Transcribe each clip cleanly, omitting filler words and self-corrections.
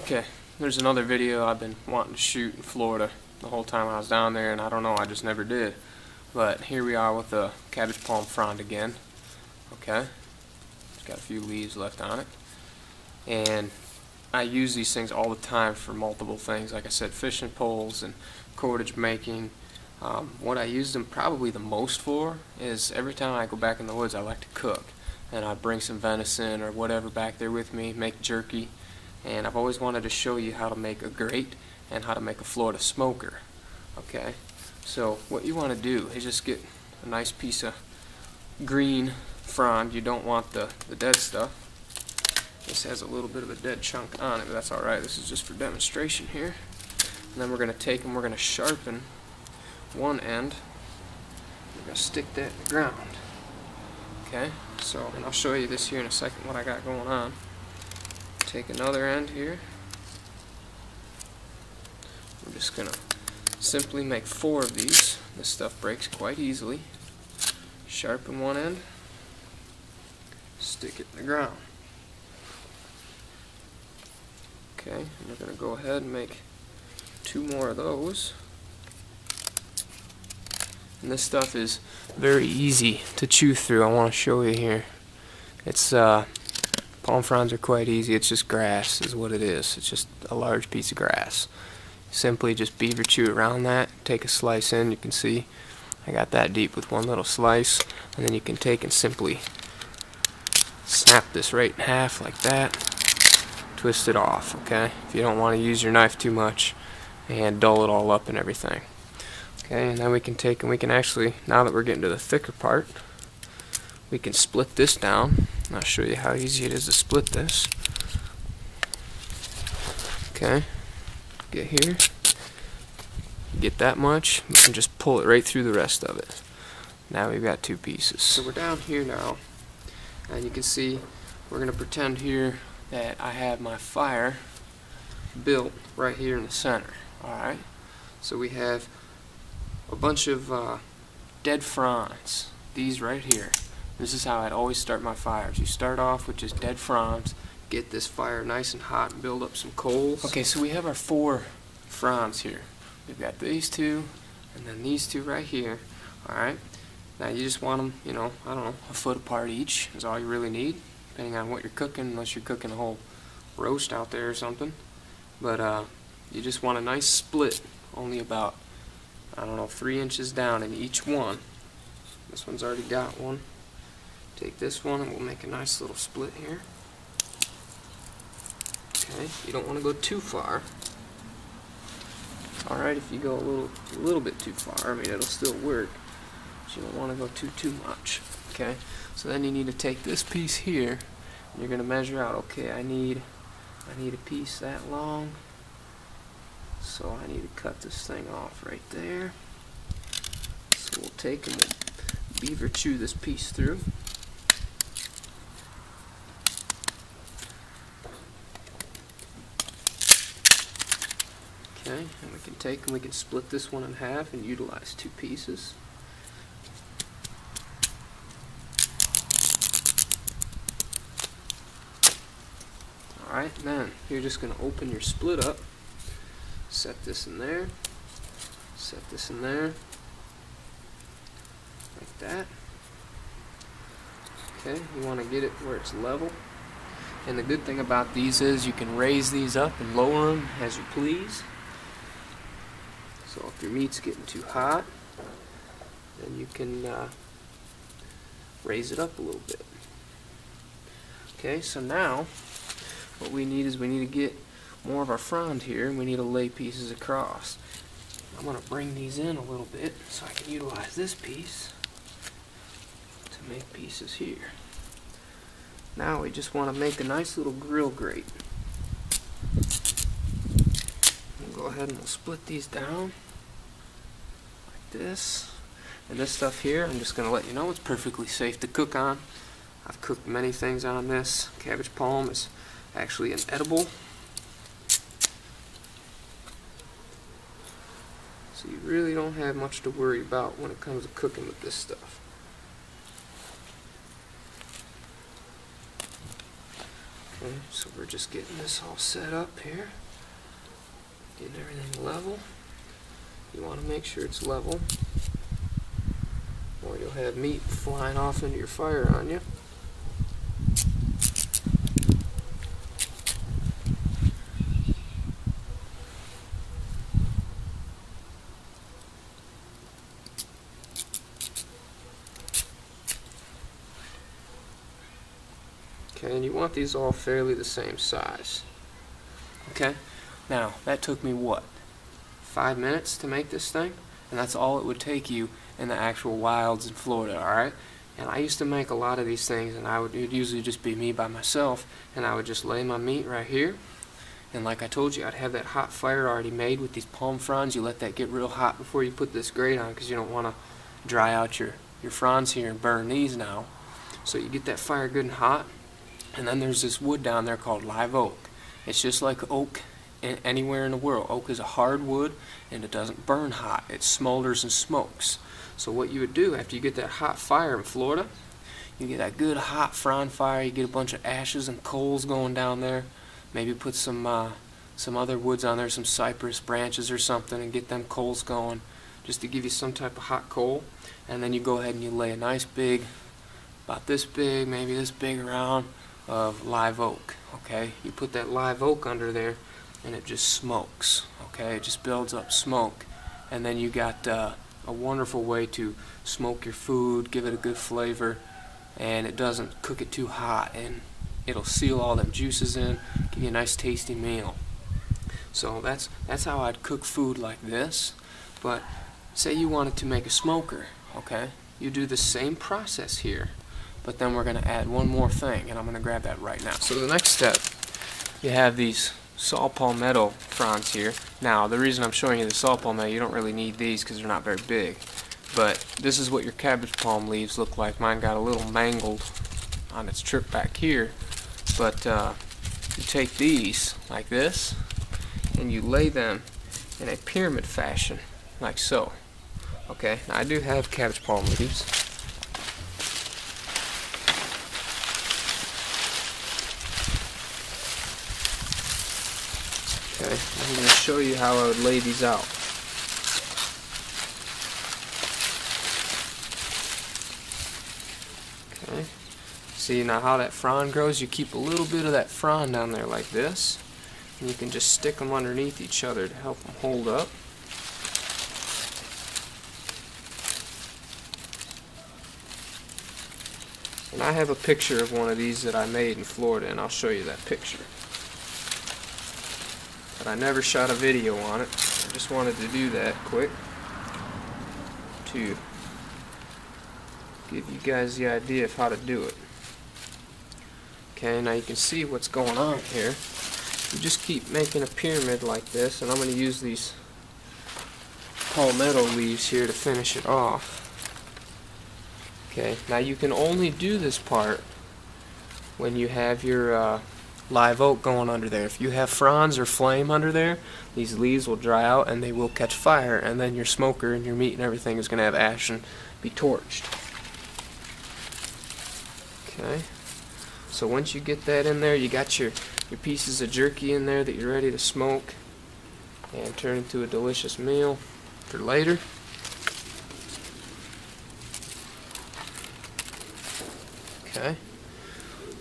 Okay, there's another video I've been wanting to shoot in Florida the whole time I was down there, and I don't know, I just never did. But here we are with the cabbage palm frond again. Okay, it's got a few leaves left on it, and I use these things all the time for multiple things. Like I said, fishing poles and cordage making. What I use them probably the most for is every time I go back in the woods, I like to cook, and I bring some venison or whatever back there with me, make jerky. And I've always wanted to show you how to make a grate and how to make a Florida smoker. Okay, so what you want to do is just get a nice piece of green frond. You don't want the dead stuff. This has a little bit of a dead chunk on it, but that's alright. This is just for demonstration here. And then we're going to take and we're going to sharpen one end. We're going to stick that in the ground. Okay, so and I'll show you this here in a second what I got going on. Take another end here. We're just going to simply make 4 of these. This stuff breaks quite easily. Sharpen one end, stick it in the ground. Okay, and we're going to go ahead and make 2 more of those. And this stuff is very easy to chew through. I want to show you here. It's palm fronds are quite easy. It's just grass is what it is. It's just a large piece of grass. Simply just beaver chew around that. Take a slice in. You can see I got that deep with one little slice. And then you can take and simply snap this right in half like that. Twist it off, okay? If you don't want to use your knife too much and dull it all up and everything. Okay, and then we can take and we can actually, now that we're getting to the thicker part, we can split this down. I'll show you how easy it is to split this. Okay, get here, get that much, we can just pull it right through the rest of it. Now we've got 2 pieces. So we're down here now, and you can see we're going to pretend here that I have my fire built right here in the center. Alright, so we have a bunch of dead fronds, these right here. This is how I'd always start my fires. You start off with just dead fronds, get this fire nice and hot, and build up some coals. Okay, so we have our 4 fronds here. We've got these 2, and then these 2 right here. Alright, now you just want them, you know, I don't know, a foot apart each is all you really need, depending on what you're cooking, unless you're cooking a whole roast out there or something. But you just want a nice split, only about, I don't know, 3 inches down in each one. This one's already got one. Take this one and we'll make a nice little split here. Okay, you don't want to go too far. It's alright if you go a little bit too far. I mean, it'll still work, but you don't want to go too much. Okay, so then you need to take this piece here and you're going to measure out, okay, I need a piece that long, so I need to cut this thing off right there. So we'll take and we'll beaver chew this piece through. Okay, and we can take and we can split this one in half and utilize 2 pieces. Alright, then you're just going to open your split up, set this in there, set this in there, like that. Okay, you want to get it where it's level. And the good thing about these is you can raise these up and lower them as you please. So if your meat's getting too hot, then you can raise it up a little bit. Okay, so now what we need is we need to get more of our frond here, and we need to lay pieces across. I'm going to bring these in a little bit so I can utilize this piece to make pieces here. Now we just want to make a nice little grill grate. We'll go ahead and we'll split these down like this. And this stuff here, I'm just going to let you know, it's perfectly safe to cook on. I've cooked many things on this. Cabbage palm is actually an edible. So you really don't have much to worry about when it comes to cooking with this stuff. Okay, so we're just getting this all set up here. Getting everything level. You want to make sure it's level, or you'll have meat flying off into your fire on you. Okay, and you want these all fairly the same size. Okay, now that took me what? 5 minutes to make this thing? And that's all it would take you in the actual wilds in Florida, alright? And I used to make a lot of these things, and it'd usually just be me by myself, and I would just lay my meat right here. And like I told you, I'd have that hot fire already made with these palm fronds. You let that get real hot before you put this grate on, because you don't want to dry out your fronds here and burn these now. So you get that fire good and hot. And then there's this wood down there called live oak. It's just like oak anywhere in the world. Oak is a hard wood, and it doesn't burn hot. It smolders and smokes. So what you would do after you get that hot fire in Florida, you get that good hot frond fire, you get a bunch of ashes and coals going down there. Maybe put some other woods on there, some cypress branches or something, and get them coals going just to give you some type of hot coal. And then you go ahead and you lay a nice big, about this big, maybe this big around, of live oak. Okay, you put that live oak under there and it just smokes. Okay, it just builds up smoke, and then you got a wonderful way to smoke your food, give it a good flavor, and it doesn't cook it too hot, and it'll seal all them juices in, give you a nice tasty meal. So that's how I'd cook food like this. But say you wanted to make a smoker, okay, you do the same process here. But then we're going to add one more thing, and I'm going to grab that right now. So the next step, you have these saw palmetto fronds here. Now, the reason I'm showing you the saw palmetto, you don't really need these because they're not very big. But this is what your cabbage palm leaves look like. Mine got a little mangled on its trip back here. But you take these like this, and you lay them in a pyramid fashion, like so. Okay, now I do have cabbage palm leaves. Okay, I'm going to show you how I would lay these out. Okay, see now how that frond grows? You keep a little bit of that frond down there like this, and you can just stick them underneath each other to help them hold up. And I have a picture of one of these that I made in Florida, and I'll show you that picture. But I never shot a video on it. I just wanted to do that quick to give you guys the idea of how to do it. Okay, now you can see what's going on here. You just keep making a pyramid like this, and I'm going to use these palmetto leaves here to finish it off. Okay, now you can only do this part when you have your live oak going under there. If you have fronds or flame under there, these leaves will dry out and they will catch fire, and then your smoker and your meat and everything is going to have ash and be torched. Okay, so once you get that in there, you got your pieces of jerky in there that you're ready to smoke and turn into a delicious meal for later. Okay,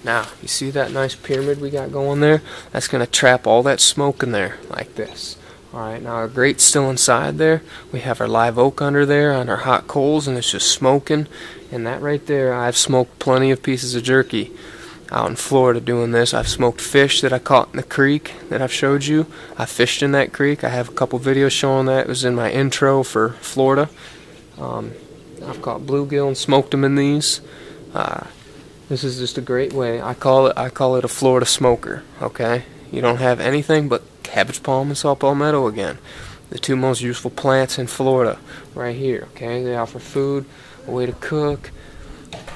now you see that nice pyramid we got going there? That's going to trap all that smoke in there like this. Alright, now our grate's still inside there. We have our live oak under there on our hot coals, and it's just smoking. And that right there, I've smoked plenty of pieces of jerky out in Florida doing this. I've smoked fish that I caught in the creek that I've showed you. I fished in that creek. I have a couple videos showing that. It was in my intro for Florida. I've caught bluegill and smoked them in these. This is just a great way. I call it a Florida smoker. Okay, you don't have anything but cabbage palm and saw palmetto again, the two most useful plants in Florida, right here. Okay, they offer food, a way to cook,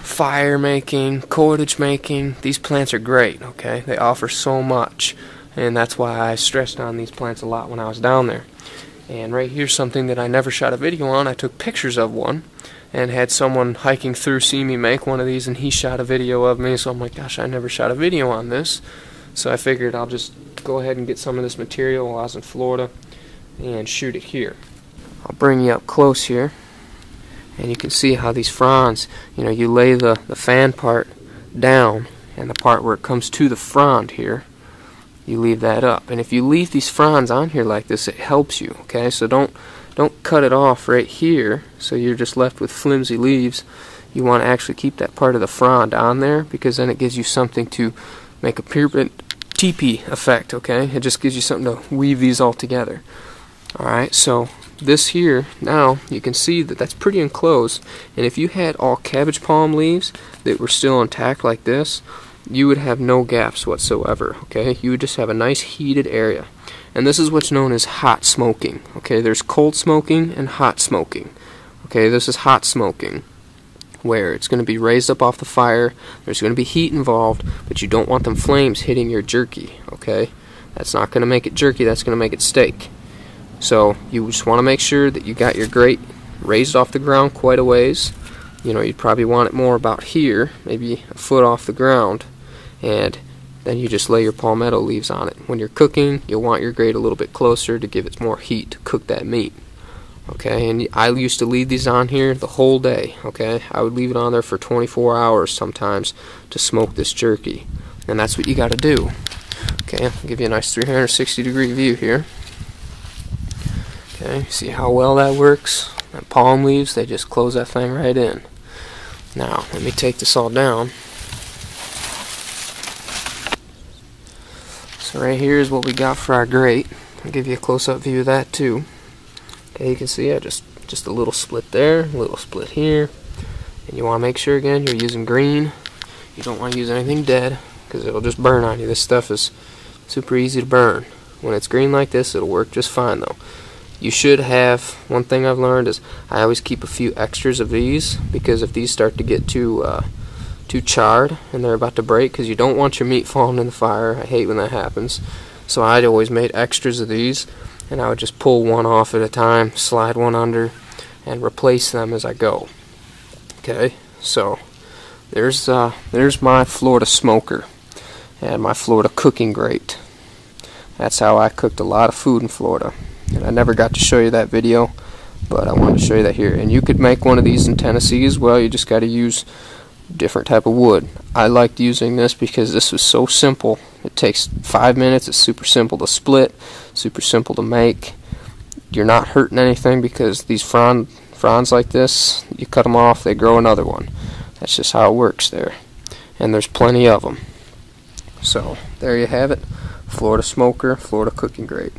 fire making, cordage making. These plants are great. Okay, they offer so much, and that's why I stressed on these plants a lot when I was down there. And right here's something that I never shot a video on. I took pictures of one and had someone hiking through see me make one of these, and he shot a video of me, so I'm like, gosh, I never shot a video on this. So I figured I'll just go ahead and get some of this material while I was in Florida and shoot it here. I'll bring you up close here, and you can see how these fronds, you lay the fan part down, and the part where it comes to the frond here, you leave that up. And if you leave these fronds on here like this, it helps you, okay? So don't cut it off right here so you're just left with flimsy leaves. You want to actually keep that part of the frond on there, because then it gives you something to make a pyramid teepee effect, okay? It just gives you something to weave these all together. Alright, so this here, now you can see that that's pretty enclosed, and if you had all cabbage palm leaves that were still intact like this, you would have no gaps whatsoever, okay? You would just have a nice heated area. And this is what's known as hot smoking, okay? There's cold smoking and hot smoking, okay? This is hot smoking, where it's going to be raised up off the fire, there's going to be heat involved, but you don't want them flames hitting your jerky, okay? That's not going to make it jerky, that's going to make it steak. So you just want to make sure that you got your grate raised off the ground quite a ways. You'd probably want it more about here, maybe a foot off the ground, and then you just lay your palmetto leaves on it. When you're cooking, you'll want your grate a little bit closer to give it more heat to cook that meat. Okay, and I used to leave these on here the whole day, okay? I would leave it on there for 24 hours sometimes to smoke this jerky. And that's what you got to do. Okay, I'll give you a nice 360-degree view here. Okay, see how well that works? And palm leaves, they just close that thing right in. Now, let me take this all down. So right here is what we got for our grate. I'll give you a close-up view of that too. Okay, you can see just a little split there, a little split here. And you want to make sure, again, you're using green. You don't want to use anything dead, because it'll just burn on you. This stuff is super easy to burn. When it's green like this, it'll work just fine though. You should have, one thing I've learned is I always keep a few extras of these, because if these start to get too charred and they're about to break, because you don't want your meat falling in the fire. I hate when that happens. So I always made extras of these, and I would just pull one off at a time, slide one under, and replace them as I go. Okay, so there's my Florida smoker and my Florida cooking grate. That's how I cooked a lot of food in Florida. And I never got to show you that video, but I wanted to show you that here. And you could make one of these in Tennessee as well. You just got to use different type of wood. I liked using this because this was so simple. It takes 5 minutes. It's super simple to split, super simple to make. You're not hurting anything, because these fronds like this, you cut them off, they grow another one. That's just how it works there. And there's plenty of them. So there you have it. Florida smoker, Florida cooking grate.